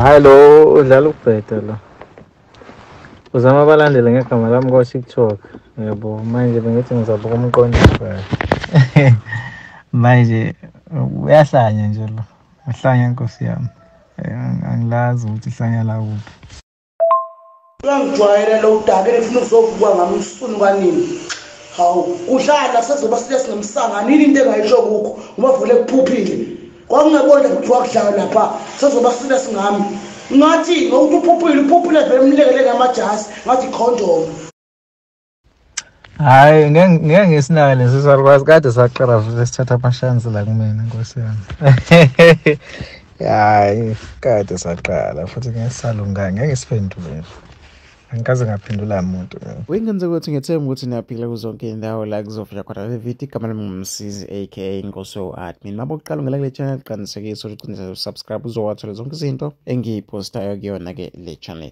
Hayi lo udlala ukubheda lo. Uzama abalandeli ngegama lami ko-TikTok. Yebo, manje bengithi ngizabuka umqondisi wakhe. Manje uyahlanya nje lo. Uhlanya Nkosi yami. Angilazi ukuthi hlanya la kuphi. Uyangijwayela lo udake efuna ukuzovuka ngami usifuna kanini. Hawu, udlala sezoba siya nomsanga nini into engayisho kukho uma vule kuphuphile. Kwangibona ukuthi wakudlala lapha sezoba siya singami. Ngathi ngokuthi uphuphile vele umlekele ngamajasi ngathi condom. Hayi ngeke ngisinaka lesi sarikwazi kade saqala futhi sithatha amashansi la kumina Nkosi yami. Hayi kade saqala futhi ngesalunganga ngeke ngisiphendule. Angikaze ngaphendula umuntu. Wengenze ukuthi ngethemba ukuthi niyaphila kuzonke indawo la kuzofika khona le video igama lami ngumsizi aka Nkosi admin. Mabo uqala ngela kule channel qinisekisa ukuthi uqinisekisa subscribe uzowathola zonke izinto engiyipostayo kuyona ke le channel.